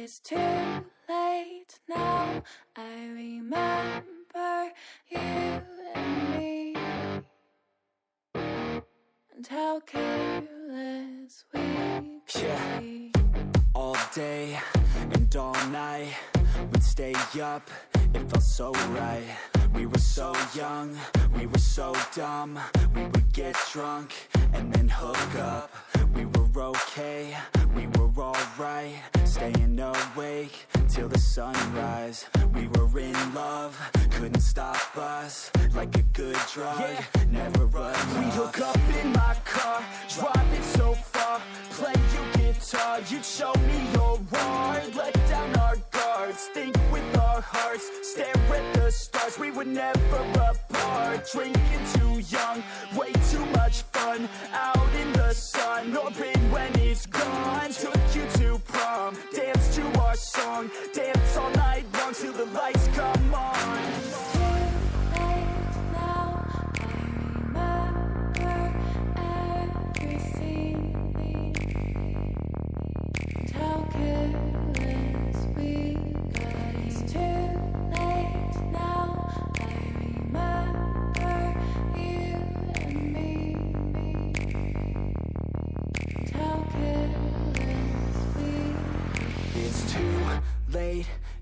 It's too late now. I remember you and me, and how careless we could be. All day and all night, we'd stay up, it felt so right. We were so young, we were so dumb. We would get drunk and then hook up. We were okay, we were alright, staying awake till the sunrise. We were in love, couldn't stop us, like a good drug, never enough. We'd hook up in my car, driving so far, play your guitar, you'd show me your art, let down our guards, think with our hearts, stare at the stars. We were never apart, drinking too young, way too much fun, out in the sun, orbit when it's gone. Took you to prom, dance to our song, dance all night long till the lights come on.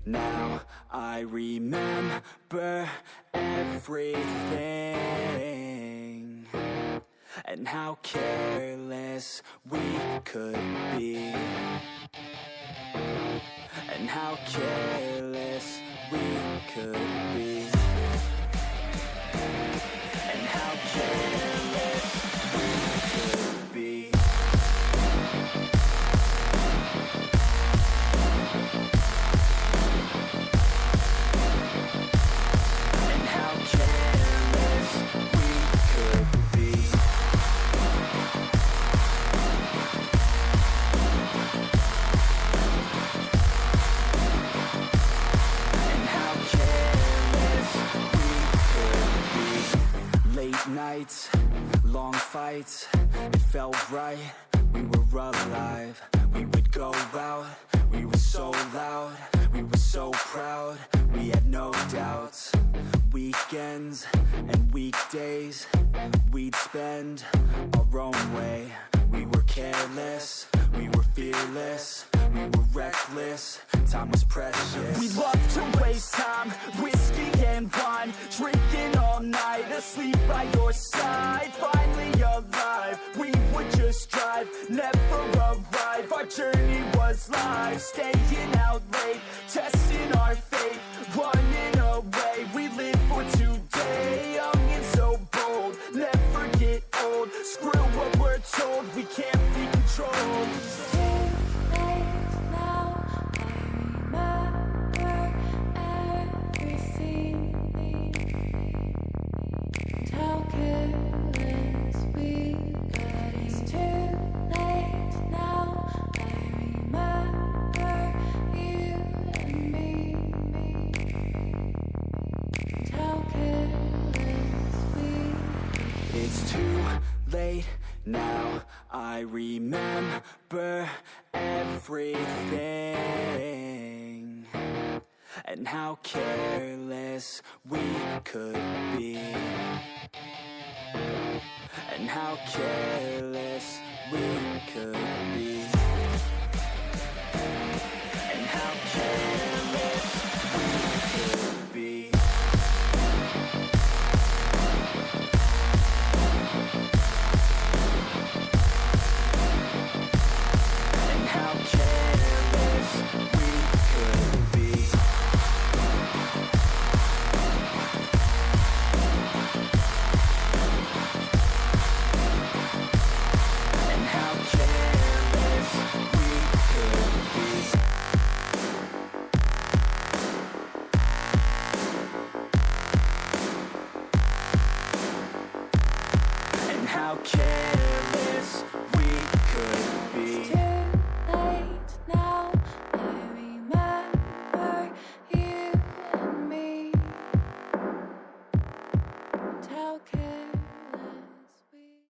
Now I remember everything, and how careless we could be, and how careless we could be, and how careless we could be. Nights, long fights, it felt right, we were alive. We would go out, we were so loud, we were so proud, we had no doubts. Weekends and weekdays, we'd spend our own way. We were careless, we were fearless, we were reckless, time was precious. We loved to waste time, whiskey and wine, drinking all night, asleep by your side. Finally alive, we would just drive, never arrive. Our journey was live, staying out late, testing our fate, running away. We live for today, young and so bold, never get old. Screw what we're told, we can't be controlled. Now I remember everything, and how careless we could be, and how careless we could